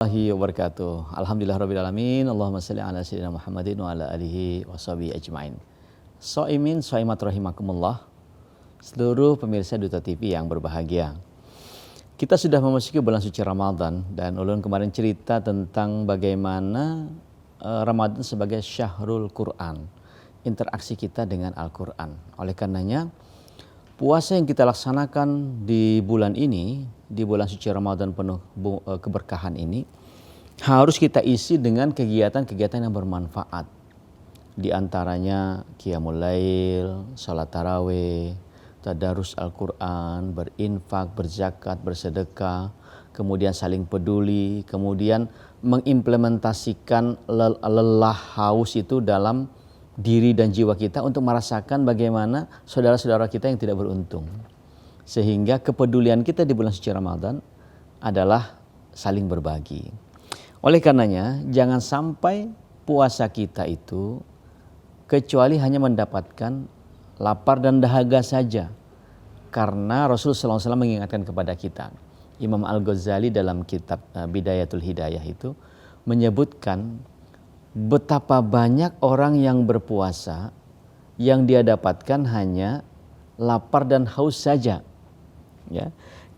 Warahmatullahi wabarakatuh. Alhamdulillahirabbil alamin. Allahumma shalli ala sayyidina Muhammadin wa ala alihi washabihi ajmain. Shaimin shaimat rahimakumullah. Seluruh pemirsa Duta TV yang berbahagia. Kita sudah memasuki bulan suci Ramadan dan ulun kemarin cerita tentang bagaimana Ramadan sebagai syahrul Quran. Interaksi kita dengan Al-Quran. Oleh karenanya puasa yang kita laksanakan di bulan ini, di bulan suci Ramadan penuh keberkahan ini, harus kita isi dengan kegiatan-kegiatan yang bermanfaat. Di antaranya qiyamul lail, salat tarawih, tadarus Al-Quran, berinfak, berzakat, bersedekah, kemudian saling peduli, kemudian mengimplementasikan lelah haus itu dalam diri dan jiwa kita untuk merasakan bagaimana saudara-saudara kita yang tidak beruntung. Sehingga kepedulian kita di bulan suci Ramadan adalah saling berbagi. Oleh karenanya jangan sampai puasa kita itu kecuali hanya mendapatkan lapar dan dahaga saja. Karena Rasulullah SAW mengingatkan kepada kita. Imam Al-Ghazali dalam kitab Bidayatul Hidayah itu menyebutkan betapa banyak orang yang berpuasa yang dia dapatkan hanya lapar dan haus saja. Ya.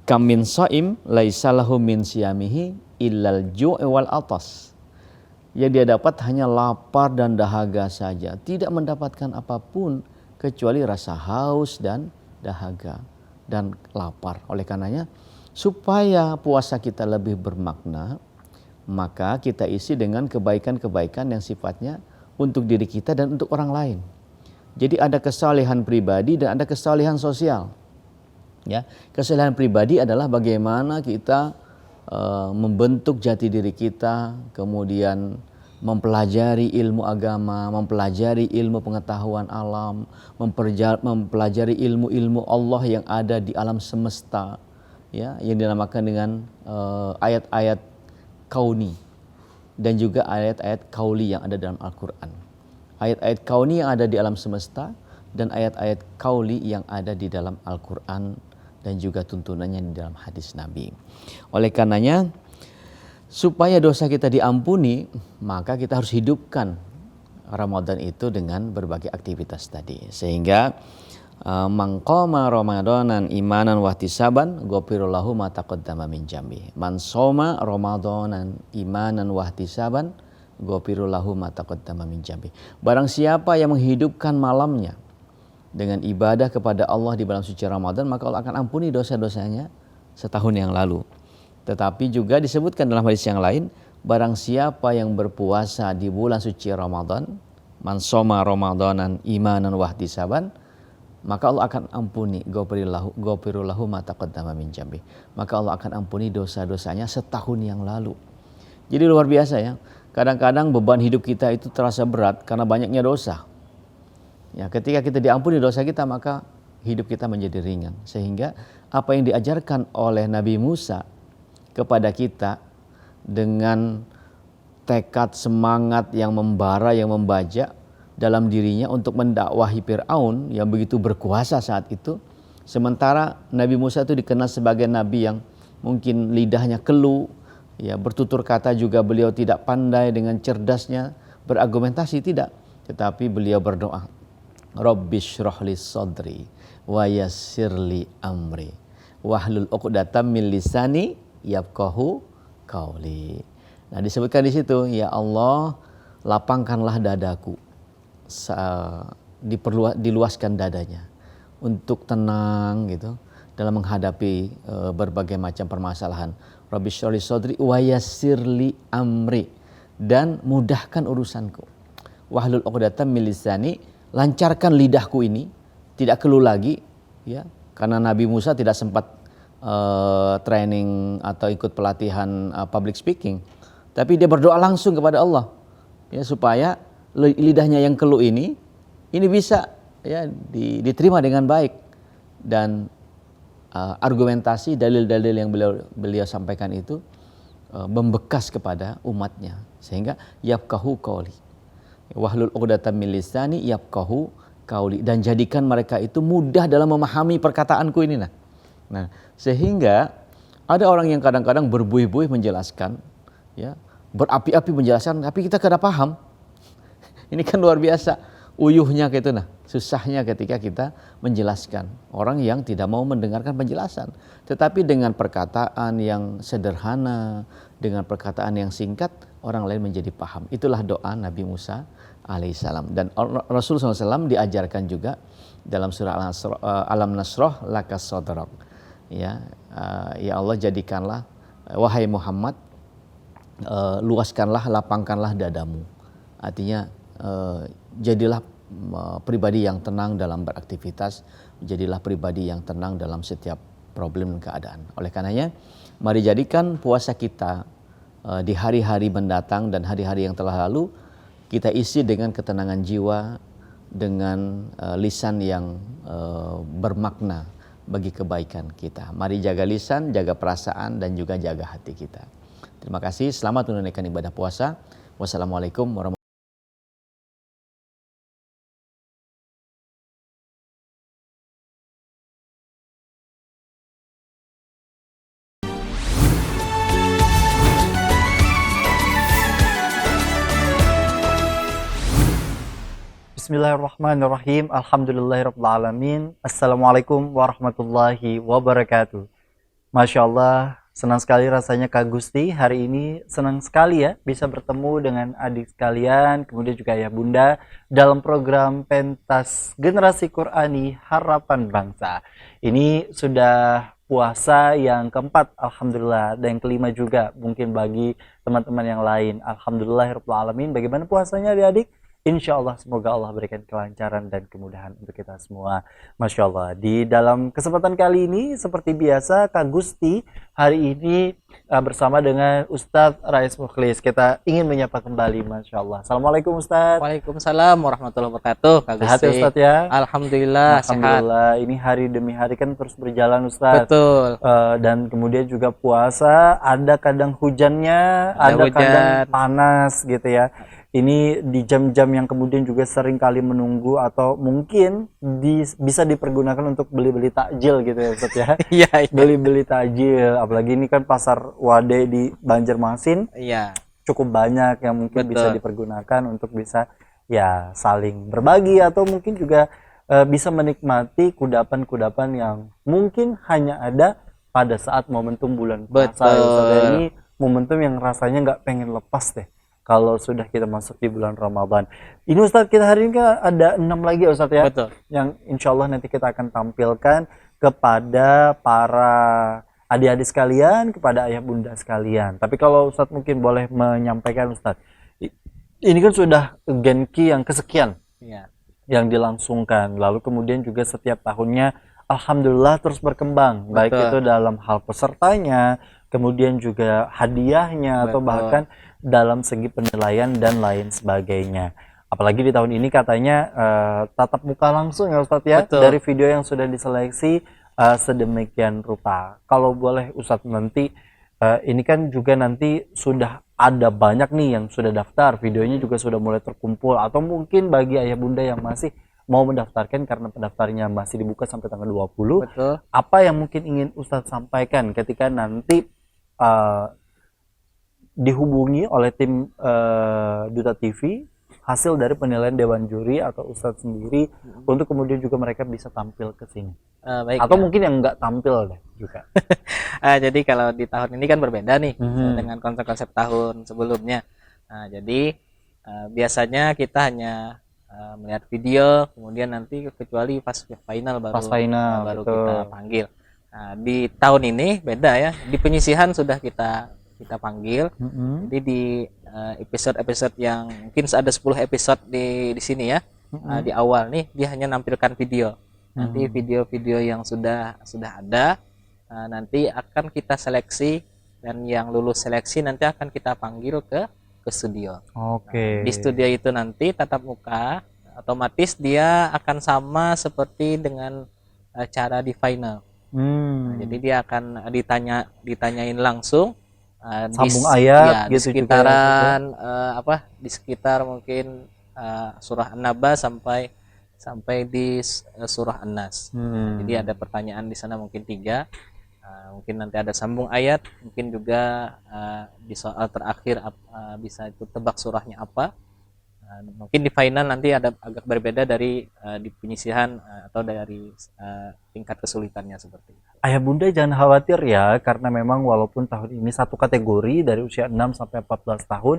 Kam min shaim laisa lahu min siyamihi illal ju' wal atas. Yang dia dapat hanya lapar dan dahaga saja, tidak mendapatkan apapun kecuali rasa haus dan dahaga dan lapar. Oleh karenanya supaya puasa kita lebih bermakna, maka kita isi dengan kebaikan-kebaikan yang sifatnya untuk diri kita dan untuk orang lain. Jadi ada kesalehan pribadi dan ada kesalehan sosial. Ya, kesalehan pribadi adalah bagaimana kita membentuk jati diri kita, kemudian mempelajari ilmu agama, mempelajari ilmu pengetahuan alam, mempelajari ilmu-ilmu Allah yang ada di alam semesta, ya, yang dinamakan dengan ayat-ayat kauni dan juga ayat-ayat kauli yang ada dalam Al-Quran. Ayat-ayat kauni yang ada di alam semesta dan ayat-ayat kauli yang ada di dalam Al-Quran dan juga tuntunannya di dalam hadis Nabi. Oleh karenanya supaya dosa kita diampuni, maka kita harus hidupkan Ramadan itu dengan berbagai aktivitas tadi. Sehingga man qama ramadanan imanan wahtisaban ghufira lahu ma taqaddama min jambi. Man shoma ramadanan imanan wahtisaban ghufira lahu ma taqaddama min jambi. Barang siapa yang menghidupkan malamnya dengan ibadah kepada Allah di bulan suci Ramadan, maka Allah akan ampuni dosa-dosanya setahun yang lalu. Tetapi juga disebutkan dalam hadis yang lain, barang siapa yang berpuasa di bulan suci Ramadan, man shoma ramadanan imanan wahtisaban, maka Allah akan ampuni ghafirullahu ma taqaddama min jambi. Maka Allah akan ampuni dosa-dosanya setahun yang lalu. Jadi luar biasa ya. Kadang-kadang beban hidup kita itu terasa berat karena banyaknya dosa. Ya, ketika kita diampuni dosa kita, maka hidup kita menjadi ringan. Sehingga apa yang diajarkan oleh Nabi Musa kepada kita dengan tekad semangat yang membara, yang membajak dalam dirinya untuk mendakwahi Fir'aun yang begitu berkuasa saat itu. Sementara Nabi Musa itu dikenal sebagai nabi yang mungkin lidahnya kelu, ya, bertutur kata juga beliau tidak pandai dengan cerdasnya berargumentasi, tidak. Tetapi beliau berdoa, Rabbishrahli sadri wa yassirli amri wahlul 'uqdatam min lisani yafqahu qauli. Nah, disebutkan di situ, ya Allah, lapangkanlah dadaku, diluaskan dadanya untuk tenang gitu dalam menghadapi berbagai macam permasalahan. Rabbi syrahli sadri wa yassirli amri, dan mudahkan urusanku. Wahlul 'uqdatam min lisani, lancarkan lidahku ini, tidak keluh lagi, ya, karena Nabi Musa tidak sempat training atau ikut pelatihan public speaking, tapi dia berdoa langsung kepada Allah, ya, supaya lidahnya yang keluh ini bisa, ya, diterima dengan baik, dan argumentasi dalil-dalil yang beliau sampaikan itu membekas kepada umatnya, sehingga yafqahu qauli wahlul 'uqdatam min lisani yafqahu qauli, dan jadikan mereka itu mudah dalam memahami perkataanku ini. Nah, sehingga ada orang yang kadang-kadang berbuih-buih menjelaskan ya, berapi-api menjelaskan, tapi kita kada paham. Ini kan luar biasa uyuhnya gitu, nah susahnya ketika kita menjelaskan orang yang tidak mau mendengarkan penjelasan. Tetapi dengan perkataan yang sederhana, dengan perkataan yang singkat, orang lain menjadi paham. Itulah doa Nabi Musa alaihissalam. Dan Rasulullah SAW diajarkan juga dalam surah Alam Nasroh laka sodrok. Ya, ya Allah jadikanlah, wahai Muhammad, luaskanlah, lapangkanlah dadamu. Artinya jadilah pribadi yang tenang dalam beraktivitas, jadilah pribadi yang tenang dalam setiap problem dan keadaan. Oleh karenanya, mari jadikan puasa kita di hari-hari mendatang dan hari-hari yang telah lalu, kita isi dengan ketenangan jiwa, dengan lisan yang bermakna bagi kebaikan kita. Mari jaga lisan, jaga perasaan, dan juga jaga hati kita. Terima kasih, selamat menunaikan ibadah puasa. Wassalamualaikum warahmatullahi wabarakatuh. Bismillahirrahmanirrahim. Alhamdulillahirrahmanirrahim. Assalamualaikum warahmatullahi wabarakatuh. Masya Allah, senang sekali rasanya Kak Gusti. Hari ini senang sekali ya bisa bertemu dengan adik sekalian, kemudian juga ya Bunda dalam program Pentas Generasi Qurani Harapan Bangsa. Ini sudah puasa yang keempat, Alhamdulillah, dan yang kelima juga mungkin bagi teman-teman yang lain. Alhamdulillahirrahmanirrahim. Bagaimana puasanya adik-adik? Insya Allah semoga Allah berikan kelancaran dan kemudahan untuk kita semua. Masya Allah. Di dalam kesempatan kali ini seperti biasa Kak Gusti hari ini bersama dengan Ustadz Rais Mukhlis. Kita ingin menyapa kembali, Masya Allah. Assalamualaikum Ustadz. Waalaikumsalam warahmatullahi wabarakatuh. Kak Sehat ya Gusti. Ustadz ya? Alhamdulillah, sehat. Alhamdulillah. Ini hari demi hari kan terus berjalan Ustadz. Betul. Dan kemudian juga puasa, ada kadang hujannya, Ada kadang hujan. panas gitu ya. Ini di jam-jam yang kemudian juga sering kali menunggu atau mungkin bisa dipergunakan untuk beli-beli takjil gitu ya Ustadz ya. Iya, iya. Beli-beli takjil, apalagi ini kan pasar Wade di Banjarmasin Iya. cukup banyak yang mungkin bisa Betul. dipergunakan untuk bisa ya saling berbagi atau mungkin juga bisa menikmati kudapan-kudapan yang mungkin hanya ada pada saat momentum bulan puasa. Betul. Ya, Ustadz ya. Ini momentum yang rasanya nggak pengen lepas deh kalau sudah kita masuk di bulan Ramadan. Ini Ustadz, kita hari ini kan ada 6 lagi ya Ustadz ya, Betul. yang insya Allah nanti kita akan tampilkan kepada para adik-adik sekalian, kepada ayah bunda sekalian. Tapi kalau Ustadz mungkin boleh menyampaikan Ustadz, ini kan sudah Genki yang kesekian Iya. yang dilangsungkan, lalu kemudian juga setiap tahunnya Alhamdulillah terus berkembang, baik Betul. itu dalam hal pesertanya, kemudian juga hadiahnya, atau Betul. bahkan dalam segi penilaian dan lain sebagainya. Apalagi di tahun ini katanya tatap muka langsung ya Ustadz ya, Betul. dari video yang sudah diseleksi sedemikian rupa. Kalau boleh Ustadz nanti, ini kan juga nanti sudah ada banyak nih yang sudah daftar, videonya juga sudah mulai terkumpul, atau mungkin bagi ayah bunda yang masih mau mendaftarkan karena pendaftarnya masih dibuka sampai tanggal 20, Betul. apa yang mungkin ingin Ustadz sampaikan ketika nanti dihubungi oleh tim Duta TV hasil dari penilaian Dewan Juri atau Ustadz sendiri untuk kemudian juga mereka bisa tampil ke sini, Baik. atau ya. mungkin yang nggak tampil deh juga. Jadi kalau di tahun ini kan berbeda nih Mhm. dengan konsep-konsep tahun sebelumnya. Nah, jadi biasanya kita hanya melihat video, kemudian nanti kecuali pas final baru Pas final, baru betul. kita panggil. Nah, di tahun ini beda ya. Di penyisihan sudah kita panggil. Mhm. Jadi di episode-episode yang mungkin ada 10 episode di sini ya. Di awal nih dia hanya nampilkan video. Nanti video-video yang sudah ada nanti akan kita seleksi, dan yang lulus seleksi nanti akan kita panggil ke studio. Oke. Di studio itu nanti tatap muka, otomatis dia akan sama seperti dengan cara di final. Jadi dia akan ditanyain langsung Sambung ayat di gitu juga ya, sekitaran di sekitar mungkin surah An-Naba sampai di surah An-Nas. Jadi ada pertanyaan di sana mungkin 3. Mungkin nanti ada sambung ayat, mungkin juga di soal terakhir bisa itu tebak surahnya apa. Mungkin di final nanti ada agak berbeda dari di penyisihan atau dari tingkat kesulitannya seperti itu. Ayah bunda jangan khawatir ya, karena memang walaupun tahun ini satu kategori dari usia 6 sampai 14 tahun,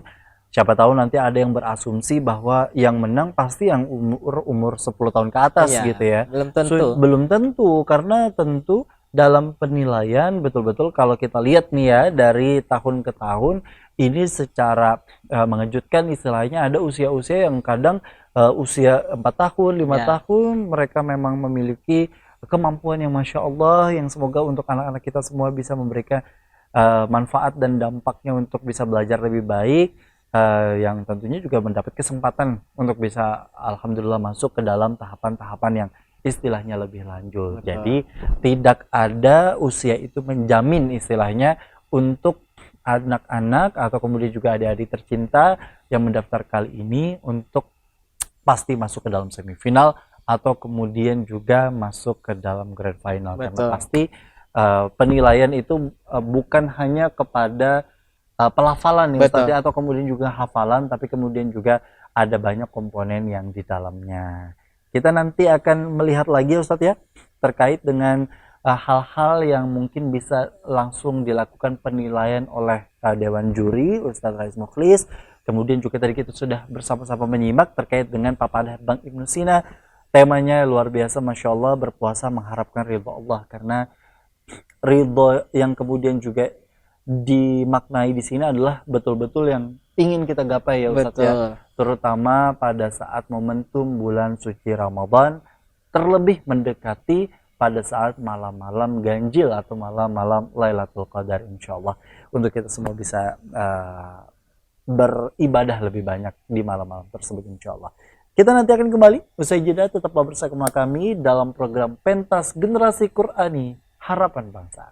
siapa tahu nanti ada yang berasumsi bahwa yang menang pasti yang umur 10 tahun ke atas Iya, gitu ya. belum tentu. Belum tentu, karena tentu dalam penilaian betul-betul kalau kita lihat nih ya dari tahun ke tahun ini secara mengejutkan, istilahnya ada usia-usia yang kadang usia 4 tahun, 5 Ya. tahun mereka memang memiliki kemampuan yang Masya Allah, yang semoga untuk anak-anak kita semua bisa memberikan manfaat dan dampaknya untuk bisa belajar lebih baik, yang tentunya juga mendapat kesempatan untuk bisa alhamdulillah masuk ke dalam tahapan-tahapan yang istilahnya lebih lanjut. Betul. Jadi tidak ada usia itu menjamin istilahnya untuk anak-anak atau kemudian juga adik-adik tercinta yang mendaftar kali ini untuk pasti masuk ke dalam semifinal atau kemudian juga masuk ke dalam grand final. Karena Betul. pasti penilaian itu bukan hanya kepada pelafalan nih Ustaz Betul. ya, atau kemudian juga hafalan, tapi kemudian juga ada banyak komponen yang di dalamnya. Kita nanti akan melihat lagi Ustaz ya terkait dengan hal-hal yang mungkin bisa langsung dilakukan penilaian oleh Dewan Juri Ustaz Rais Mukhlis. Kemudian juga tadi kita sudah bersama-sama menyimak terkait dengan paparan Bang Ibnu Sina. Temanya luar biasa, Masya Allah, berpuasa mengharapkan ridho Allah, karena ridho yang kemudian juga dimaknai di sini adalah betul-betul yang ingin kita gapai ya Ustaz ya, terutama pada saat momentum bulan suci Ramadan, terlebih mendekati pada saat malam-malam ganjil atau malam-malam Lailatul Qadar, insya Allah untuk kita semua bisa beribadah lebih banyak di malam-malam tersebut insya Allah. Kita nanti akan kembali usai jeda, tetaplah bersama kami dalam program Pentas Generasi Qur'ani Harapan Bangsa.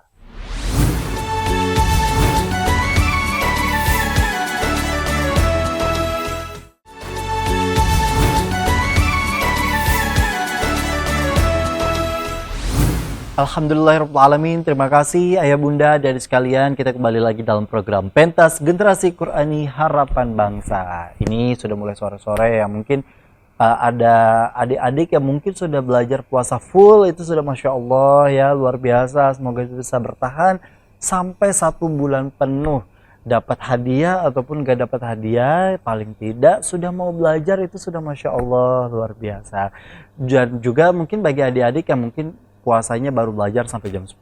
Alhamdulillahirrahmanirrahim. Terima kasih ayah bunda dari sekalian. Kita kembali lagi dalam program Pentas Generasi Qur'ani Harapan Bangsa. Ini sudah mulai sore-sore ya, mungkin ada adik-adik yang mungkin sudah belajar puasa full, itu sudah Masya Allah ya, luar biasa. Semoga bisa bertahan sampai 1 bulan penuh, dapat hadiah ataupun gak dapat hadiah, paling tidak sudah mau belajar, itu sudah Masya Allah luar biasa. Dan juga mungkin bagi adik-adik yang mungkin puasanya baru belajar sampai jam 10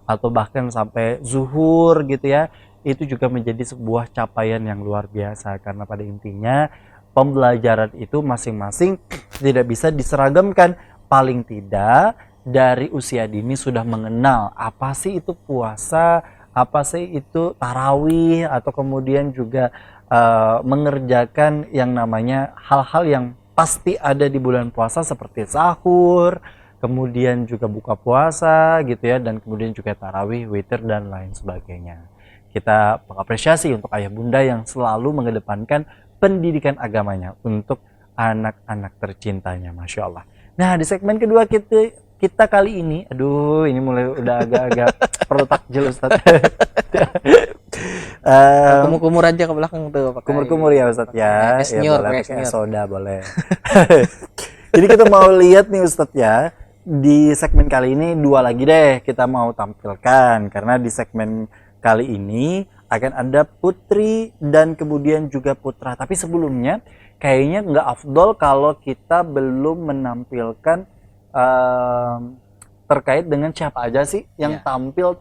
atau bahkan sampai zuhur gitu ya, itu juga menjadi sebuah capaian yang luar biasa, karena pada intinya pembelajaran itu masing-masing tidak bisa diseragamkan. Paling tidak dari usia dini sudah mengenal apa sih itu puasa, apa sih itu tarawih, atau kemudian juga mengerjakan yang namanya hal-hal yang pasti ada di bulan puasa seperti sahur, kemudian juga buka puasa gitu ya, dan kemudian juga tarawih, witir, dan lain sebagainya. Kita mengapresiasi untuk ayah bunda yang selalu mengedepankan pendidikan agamanya untuk anak-anak tercintanya, Masya Allah. Nah, di segmen kedua kita kali ini, aduh ini mulai udah agak-agak perlu takjil Ustaz. Kumur-kumur aja ke belakang tuh. Kumur-kumur ya Ustaz ya. Senior, boleh pakai soda boleh. Jadi kita mau lihat nih Ustaz ya, di segmen kali ini 2 lagi deh kita mau tampilkan, karena di segmen kali ini akan ada putri dan kemudian juga putra. Tapi sebelumnya kayaknya nggak afdol kalau kita belum menampilkan terkait dengan siapa aja sih yang tampil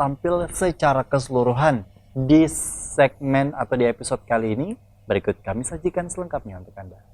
secara keseluruhan di segmen atau di episode kali ini. Berikut kami sajikan selengkapnya untuk Anda.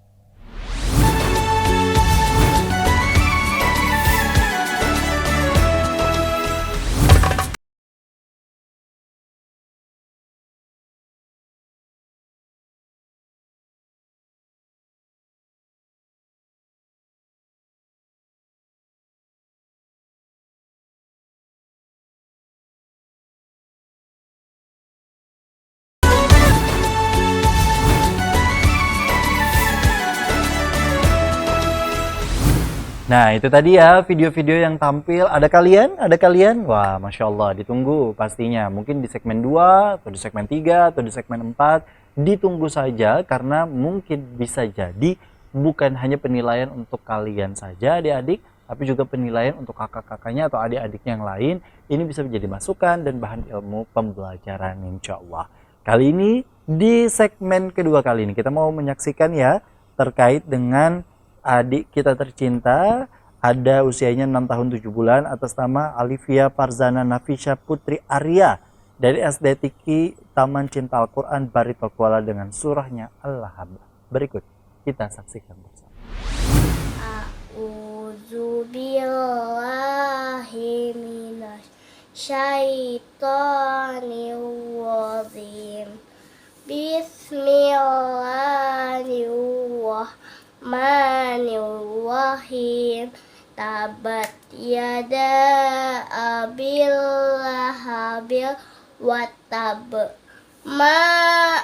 Nah, itu tadi ya video-video yang tampil. Ada kalian? Ada kalian? Wah, Masya Allah, ditunggu pastinya. Mungkin di segmen 2, atau di segmen 3, atau di segmen 4. Ditunggu saja karena mungkin bisa jadi bukan hanya penilaian untuk kalian saja adik-adik, tapi juga penilaian untuk kakak-kakaknya atau adik-adiknya yang lain. Ini bisa menjadi masukan dan bahan ilmu pembelajaran insya Allah. Kali ini di segmen kedua kali ini kita mau menyaksikan ya terkait dengan adik kita tercinta, ada usianya 6 tahun 7 bulan, atas nama Alifia Farzana Nafisha Putri Arya dari SD Tiki Taman Cinta Al-Quran Barito Kuala dengan surahnya Al-Lahab. Berikut kita saksikan bersama. A'udzu billahi minasy syaitonir rajim. Bismillahirrahmanirrahim. Tabat yada abil lahabil wa tab. Ma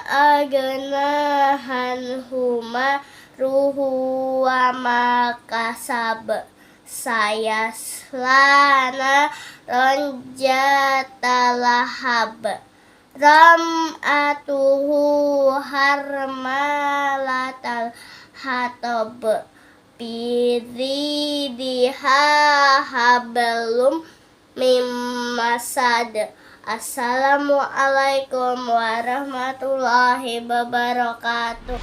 agna anhuma ruhu wa ma kasab. Saya selana ronjata lahab. Ram'atuhu harmalatal hatab. Bizidiha hablum mimmasad. Assalamualaikum warahmatullahi wabarakatuh.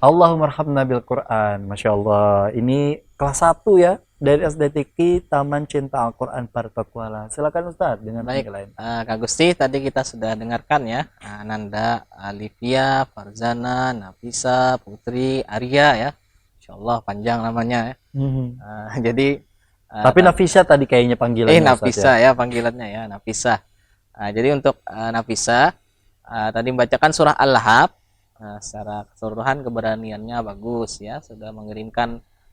Allahumma arhamna bil Quran. Masya Allah, ini kelas 1 ya dari SD Tiki Taman Cinta Al-Quran Barito Kuala. Silakan Ustadz dengan Baik, penilaian. Kak Gusti, tadi kita sudah dengarkan ya, Ananda, Alifia, Farzana, Nafisa, Putri, Arya ya. Insya Allah panjang namanya ya. Jadi Tapi Nafisa tadi kayaknya panggilannya Ustadz, Nafisa ya panggilannya ya, Nafisa. Jadi untuk Nafisa tadi membacakan surah Al-Lahab. Secara keseluruhan keberaniannya bagus ya, sudah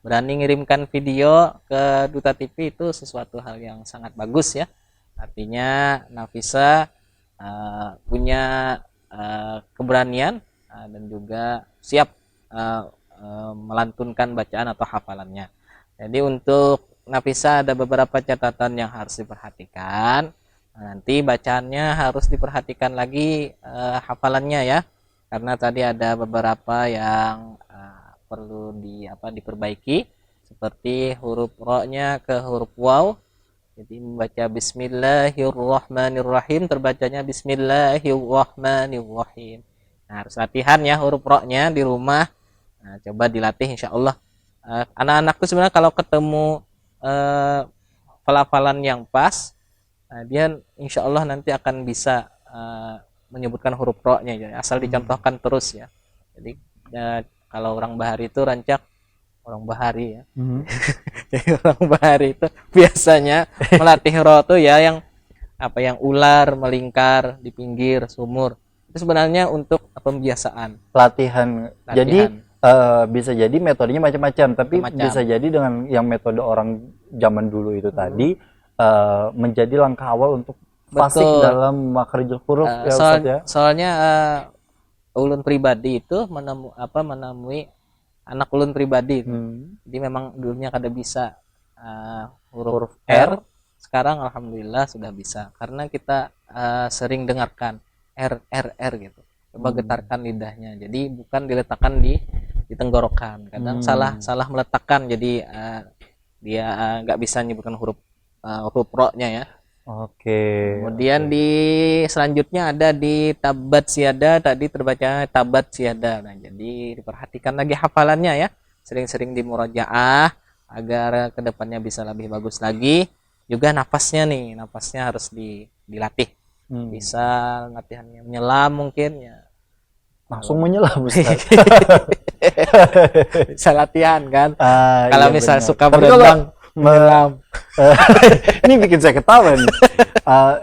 berani ngirimkan video ke Duta TV, itu sesuatu hal yang sangat bagus ya. Artinya Nafisa punya keberanian dan juga siap melantunkan bacaan atau hafalannya. Jadi untuk Nafisa ada beberapa catatan yang harus diperhatikan. Nanti bacaannya harus diperhatikan lagi hafalannya ya. Karena tadi ada beberapa yang perlu diperbaiki, seperti huruf ro-nya ke huruf waw. Jadi membaca Bismillahirrahmanirrahim terbacanya Bismillahirrahmanirrahim. Nah, harus latihan ya huruf ro-nya di rumah. Nah, coba dilatih insya Allah. Anak-anakku sebenarnya kalau ketemu pelafalan yang pas, dia insya Allah nanti akan bisa menyebutkan huruf ro-nya ya. Asal dicontohkan terus ya. Jadi kalau orang Bahari itu rancak orang Bahari ya. Jadi orang Bahari itu biasanya melatih ro tuh ya yang ular melingkar di pinggir sumur. Itu sebenarnya untuk pembiasaan. Latihan. Jadi bisa jadi metodenya macam-macam, tapi bisa jadi dengan yang metode orang zaman dulu itu tadi menjadi langkah awal untuk fasih dalam makharijul huruf ya Ustaz ya. Soalnya ulun pribadi itu menemui anak ulun pribadi itu. Jadi memang dulunya kada bisa huruf R, sekarang alhamdulillah sudah bisa karena kita sering dengarkan R gitu. Coba getarkan lidahnya. Jadi bukan diletakkan di tenggorokan. Kadang salah meletakkan, jadi dia nggak bisa menyebutkan huruf ro-nya ya. Oke. Kemudian di selanjutnya ada di tabat siada, tadi terbaca tabat siada. Nah, jadi diperhatikan lagi hafalannya ya. Sering-sering dimurojaah agar kedepannya bisa lebih bagus lagi. Juga nafasnya harus dilatih. Bisa latihannya menyelam mungkin ya. Langsung menyelam Ustaz. Bisa latihan kan. Kalau Iya misal benar. suka Tapi berenang kalau menyelam. Ini bikin saya ketawa nih.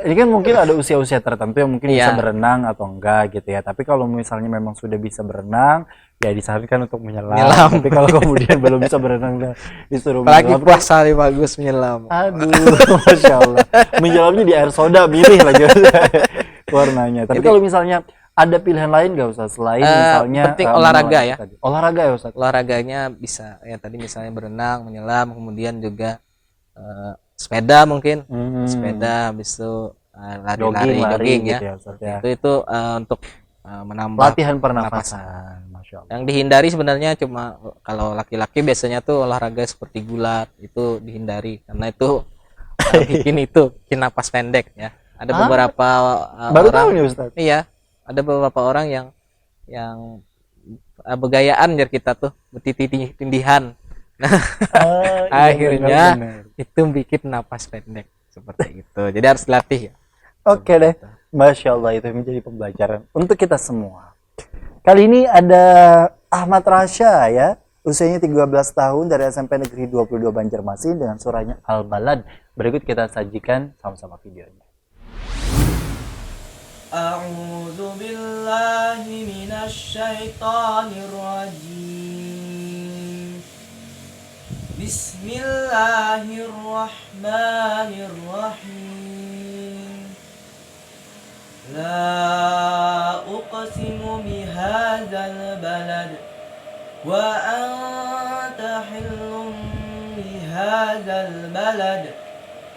Ini kan mungkin ada usia-usia tertentu yang mungkin bisa berenang atau enggak gitu ya. Tapi kalau misalnya memang sudah bisa berenang, ya disarankan untuk menyelam. Tapi kalau kemudian belum bisa berenang, disuruh Apalagi menyelam. puasa nih bagus menyelam. Aduh, Masya Allah. Menyelamnya di air soda, milih lagi warnanya. Tapi kalau misalnya Ada pilihan lain nggak Ustaz selain misalnya penting olahraga menyelam ya. tadi? Olahraga ya Ustaz. Olahraganya bisa ya tadi misalnya berenang, menyelam, kemudian juga sepeda mungkin. Sepeda, habis itu lari-lari, jogging ya. gitu ya Ustaz ya. Itu untuk menambah Latihan pernafasan, Masya Allah. Yang dihindari sebenarnya cuma kalau laki-laki biasanya tuh olahraga seperti gulat itu dihindari karena itu bikin napas pendek ya. Ada beberapa Baru orang, tahu nih Ustaz. iya, ada beberapa orang yang begayaan jar kita tuh tindihan. Iya, Akhirnya benar-benar. itu bikin napas pendek seperti itu. Jadi harus dilatih ya. Oke deh, Masya Allah, itu menjadi pembelajaran untuk kita semua. Kali ini ada Ahmad Rasya ya, usianya 13 tahun dari SMP Negeri 22 Banjarmasin dengan surahnya Al-Balad. Berikut kita sajikan sama-sama videonya. A'udzu billahi minasyaitonir rajim. Bismillahirrahmanirrahim. La uqsimu bihadzal balad wa anta hillum bihadzal balad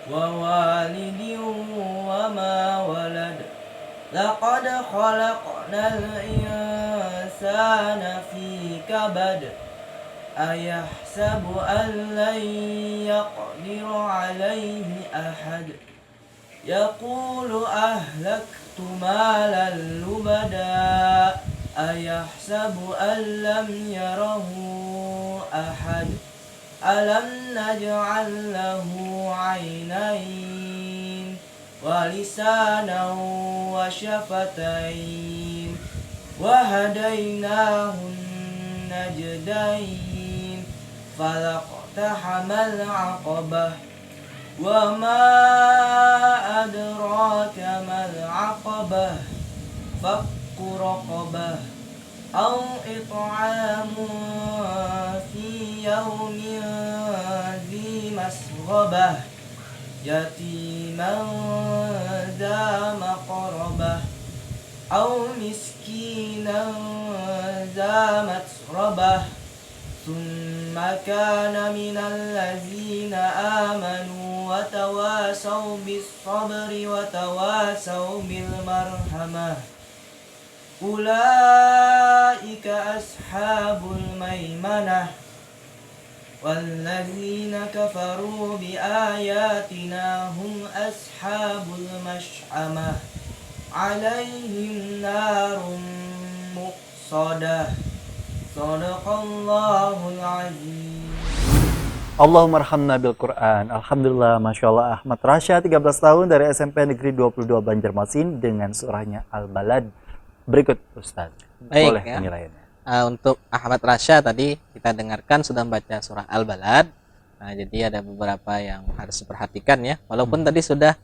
wa walidin wa ma walad. Laqad khalaqnal insana fi kabad. Ayahsabu an lan yaqdiru alayhi ahad. Yaqulu ahlaktu malan lubada. Ayahsabu an lam yarahu ahad. Alam naj'al lahu 'aynayn wa lisanan wa syafatain wa hadainahu najdain falaqtahamal 'aqabah wa ma adraka mal 'aqabah fakku raqabah aw it'amun fi yawmin dhi masghabah yatiman dha maqrabah aw miskinan dha matrabah thumma kana minal ladzina amanu wa tawasaw bis sabri wa tawasaw bil marhamah. Ulaika ashabul maimanah walladzina kafaru biayatina hum ashabul mash'amah alaihim narun muqsadah. Sadaqallahul azim. Allahumma arhamna bil Quran. Alhamdulillah, Masya Allah, Ahmad Rasya 13 tahun dari SMP Negeri 22 Banjarmasin dengan surahnya Al-Balad. Berikut Ustaz, Baik, boleh ya. penilaiannya. Untuk Ahmad Rasya tadi kita dengarkan sudah membaca surah Al-Balad. Nah, jadi ada beberapa yang harus diperhatikan ya. Walaupun tadi sudah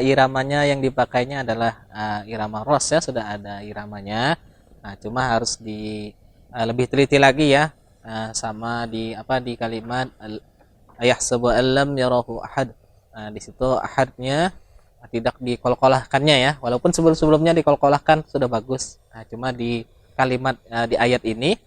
iramanya yang dipakainya adalah irama ros ya, sudah ada iramanya. Nah, cuma harus lebih teliti lagi ya, sama di kalimat ayahsabu allam yarahu ahad. Di situ ahadnya tidak dikolkolahkannya ya, walaupun sebelumnya dikolkolahkan sudah bagus. Nah, cuma di kalimat di ayat ini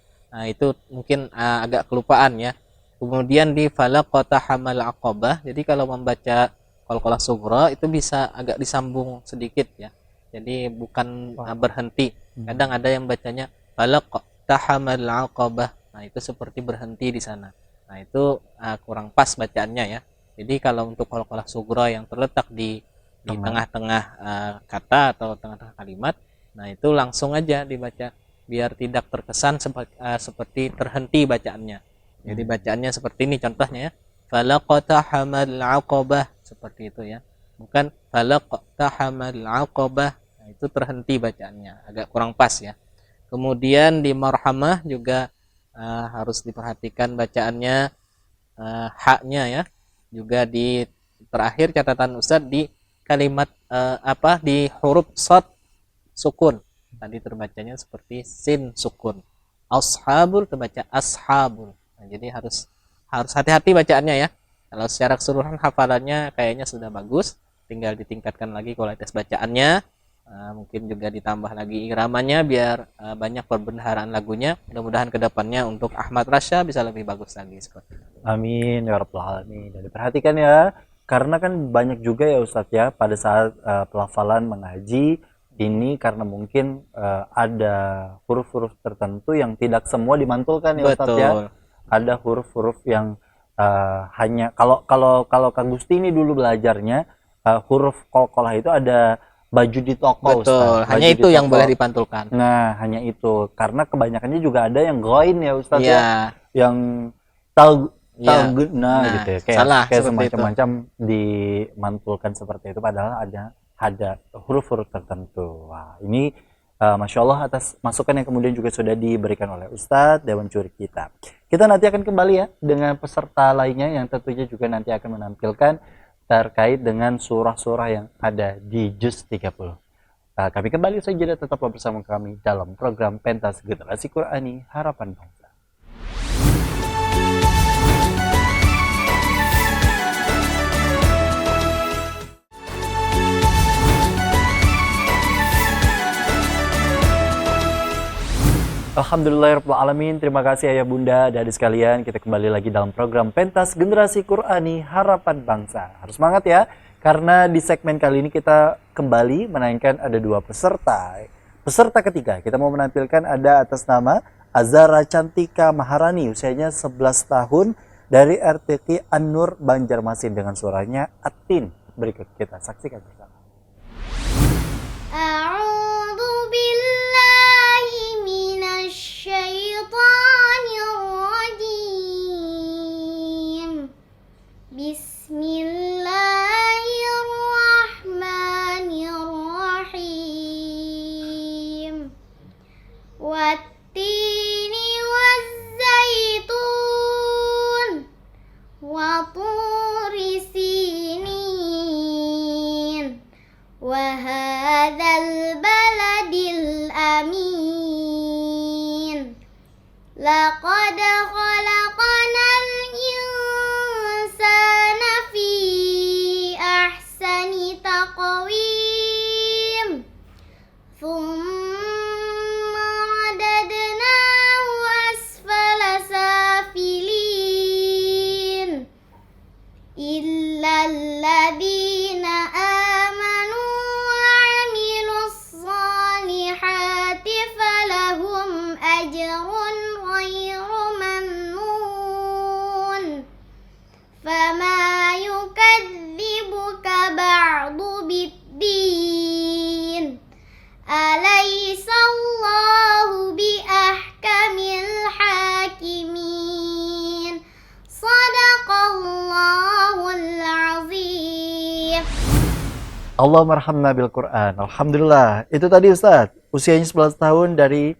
itu mungkin agak kelupaan ya. Kemudian di falaqatahamal aqabah, jadi kalau membaca qalqalah sughra itu bisa agak disambung sedikit ya, jadi bukan berhenti. Kadang ada yang bacanya falaqatahamal aqabah, nah itu seperti berhenti di sana. Nah itu kurang pas bacaannya ya. Jadi kalau untuk qalqalah sughra yang terletak di tengah-tengah kata atau tengah-tengah kalimat, nah itu langsung aja dibaca biar tidak terkesan seperti terhenti bacaannya. Jadi bacaannya seperti ini contohnya ya, falaqatahamal aqabah, seperti itu ya, bukan falaqtahamal aqabah. Nah, itu terhenti bacaannya, agak kurang pas ya. Kemudian di marhamah juga harus diperhatikan bacaannya, haknya ya, juga di terakhir catatan Ustadz di kalimat di huruf shad sukun, tadi terbacanya seperti sin sukun. Ashabul terbaca ashabul. Nah, jadi harus hati-hati bacaannya ya. Kalau secara keseluruhan hafalannya kayaknya sudah bagus, tinggal ditingkatkan lagi kualitas bacaannya. Mungkin juga ditambah lagi iramanya biar banyak perbendaharaan lagunya. Mudah-mudahan kedepannya untuk Ahmad Rasya bisa lebih bagus lagi seperti itu. Amin ya rabbal alamin. Dan diperhatikan ya, karena kan banyak juga ya Ustadz ya pada saat pelafalan mengaji ini, karena mungkin ada huruf-huruf tertentu yang tidak semua dimantulkan ya Ustadz ya. Betul. Ada huruf-huruf yang hanya kalau Kang Gusti ini dulu belajarnya huruf qalqalah itu ada baju di toko Betul, Ustadz. hanya Baju itu di yang toko. boleh dipantulkan. Nah, hanya itu. Karena kebanyakannya juga ada yang goin ya Ustadz ya, Iya, yang tal iya. talguna Nah, gitu ya, salah kayak seperti itu. semacam-macam dimantulkan seperti itu, padahal ada huruf-huruf tertentu. Wah, ini Masya Allah atas masukan yang kemudian juga sudah diberikan oleh Ustadz Dewan Juri kita. Kita nanti akan kembali ya dengan peserta lainnya yang tentunya juga nanti akan menampilkan terkait dengan surah-surah yang ada di Juz 30. Kami kembali saja, tetaplah bersama kami dalam program Pentas Generasi Qur'ani Harapan Bangsa. Alhamdulillahirrahmanirrahim. Terima kasih Ayah Bunda dan adik sekalian. Kita kembali lagi dalam program Pentas Generasi Qur'ani Harapan Bangsa. Harus semangat ya, karena di segmen kali ini kita kembali menaikkan ada dua peserta. Peserta ketiga kita mau menampilkan ada atas nama Azhara Cantika Maharani, usianya 11 tahun, dari RTQ An-Nur Banjarmasin, dengan suaranya Atin. Berikut kita saksikan bersama. A'udzu billahi minasy syaithanir rajim. Bismillahirrahmanirrahim. Wattini wazzaitun wa turi sinin wa hadzal baladil amin. Laqad khalaqnal insana fi ahsani taqwim. Thumma radadnahu asfala safilin. Illal ladzina amanu wa 'amilus shalihati falahum ajrun ghairu mamnun. Fama yukadzibuka ba'du biddin. Alaisallahu biahkamil hakimin. Sadaqallahul azim. Allah marhamna bil Quran. Alhamdulillah. Itu tadi Ustadz, usianya 11 tahun dari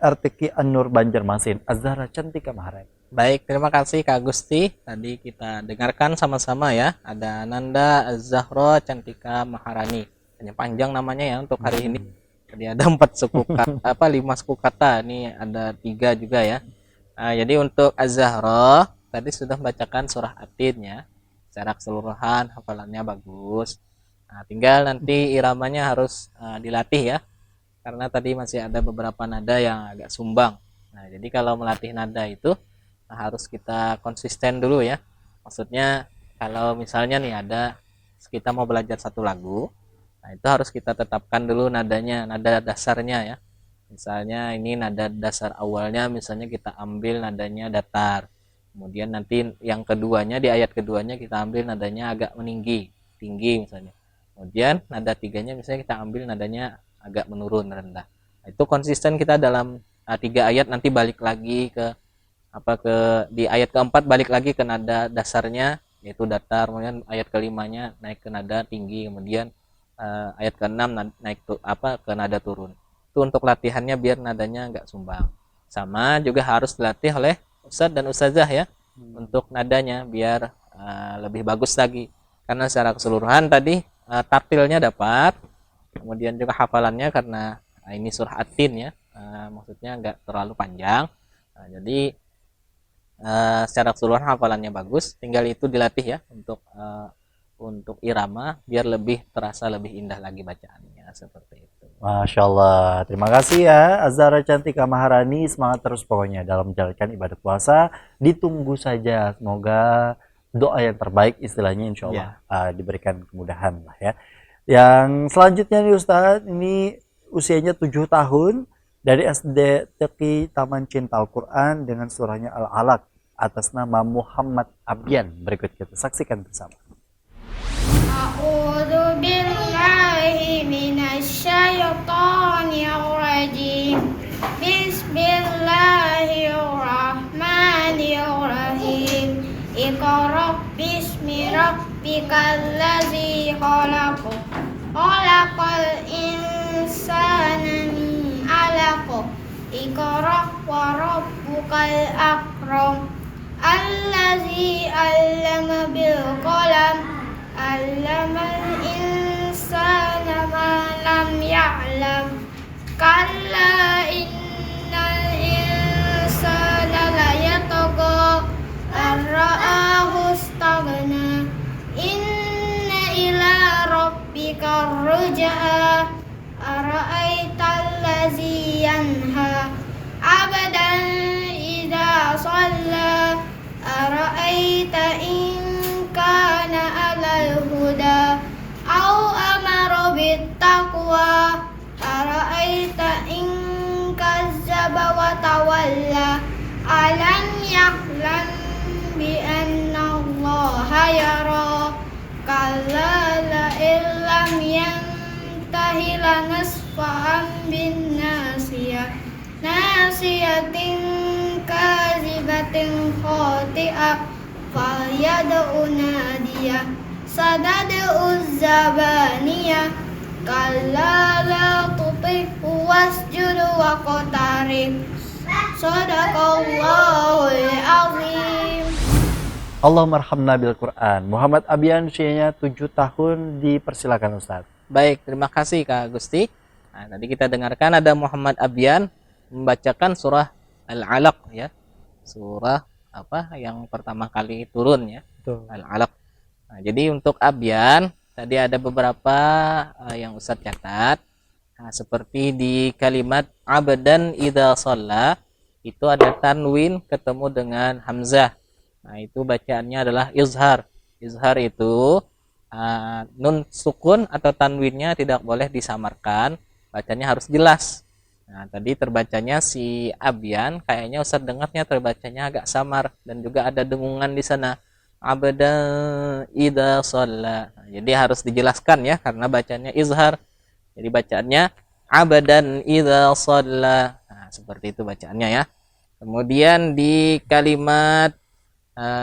RTQ An-Nur Banjarmasin, Azhara Cantika Maharani. Baik, terima kasih Kak Gusti. Tadi kita dengarkan sama-sama ya. Ada Nanda Az-Zahra Cantika Maharani. Hanya panjang namanya ya untuk hari ini. Jadi ada 4 suku kata, 5 suku kata. Ini ada 3 juga ya. Jadi untuk Az-Zahra tadi sudah membacakan surah Atin ya. Secara keseluruhan hafalannya bagus. Tinggal nanti iramanya harus dilatih ya. Karena tadi masih ada beberapa nada yang agak sumbang. Nah, jadi kalau melatih nada itu harus kita konsisten dulu ya. Maksudnya kalau misalnya nih kita mau belajar satu lagu, nah itu harus kita tetapkan dulu nadanya, nada dasarnya ya. Misalnya ini nada dasar awalnya, misalnya kita ambil nadanya datar. Kemudian nanti yang keduanya, di ayat keduanya kita ambil nadanya agak meninggi, tinggi misalnya. Kemudian nada tiganya misalnya kita ambil nadanya agak menurun, rendah. Nah, itu konsisten kita dalam 3 ayat, nanti balik lagi di ayat keempat balik lagi ke nada dasarnya yaitu datar, kemudian ayat kelimanya naik ke nada tinggi, kemudian ayat keenam naik ke nada turun. Itu untuk latihannya biar nadanya nggak sumbang. Sama juga harus dilatih oleh ustadz dan ustazah ya untuk nadanya biar lebih bagus lagi, karena secara keseluruhan tadi tartilnya dapat, kemudian juga hafalannya karena ini surah Atin ya, maksudnya nggak terlalu panjang. Jadi secara keseluruhan hafalannya bagus, tinggal itu dilatih ya untuk untuk irama biar lebih terasa lebih indah lagi bacaannya seperti itu. Masya Allah, terima kasih ya Azhara Cantika Maharani, semangat terus pokoknya dalam menjalankan ibadah puasa. Ditunggu saja, semoga doa yang terbaik istilahnya insya Allah diberikan kemudahan lah ya. Yang selanjutnya nih Ustadz, ini usianya 7 tahun dari SD Teki Taman Cinta Al-Quran dengan surahnya Al-Alaq atas nama Muhammad Abyan. Berikut kita saksikan bersama. A'udzu billahi minasyaitonir rajim. Bismillahirrahmanirrahim. Iqra bismi rabbikal ladzi khalaq. Khalaqal insana min 'alaq. Iqra wa rabbukal akram. Allazi 'allama bil qalam. Allamal insana ma lam ya'lam. Kalla innal insana la yatagha an ra'ahu istaghna. Inna ila rabbika ruj'a. Ara'aital ladzi yanha 'abdan idza shalla. Ara'aita in kana alal huda au amara bittaqwa. Ara'aita in kazzaba wa tawalla. Alam ya'lam bi anna Allaha yara. Kalla la illam yantahi lanasfa'an bin nasiyah. Nasiyatin kazibatin khati'ah. Falyad'u nadiyah. Sadad'u zabaniyah. Kalla la tuti'hu wasjud waqtarib. Shadaqallahul azim. Allahumma arhamna bil Quran. Muhammad Abyan usianya 7 tahun, dipersilakan Ustaz. Baik, terima kasih Kak Gusti. Nah, tadi kita dengarkan ada Muhammad Abyan membacakan surah Al-Alaq ya. Surah apa yang pertama kali turun ya. Al-Alaq. Nah, jadi untuk Abyan tadi ada beberapa yang Ustadz catat. Nah, seperti di kalimat abdan idza shalla itu ada tanwin ketemu dengan hamzah. Nah, itu bacaannya adalah izhar. Izhar itu nun sukun atau tanwinnya tidak boleh disamarkan, bacanya harus jelas. Nah, tadi terbacanya si Abyan, kayaknya Ustadz dengarnya terbacanya agak samar dan juga ada dengungan di sana. Abada idza shalla. Nah, jadi harus dijelaskan ya karena bacanya izhar. Jadi bacaannya abadan idza shalla. Nah, seperti itu bacaannya ya. Kemudian di kalimat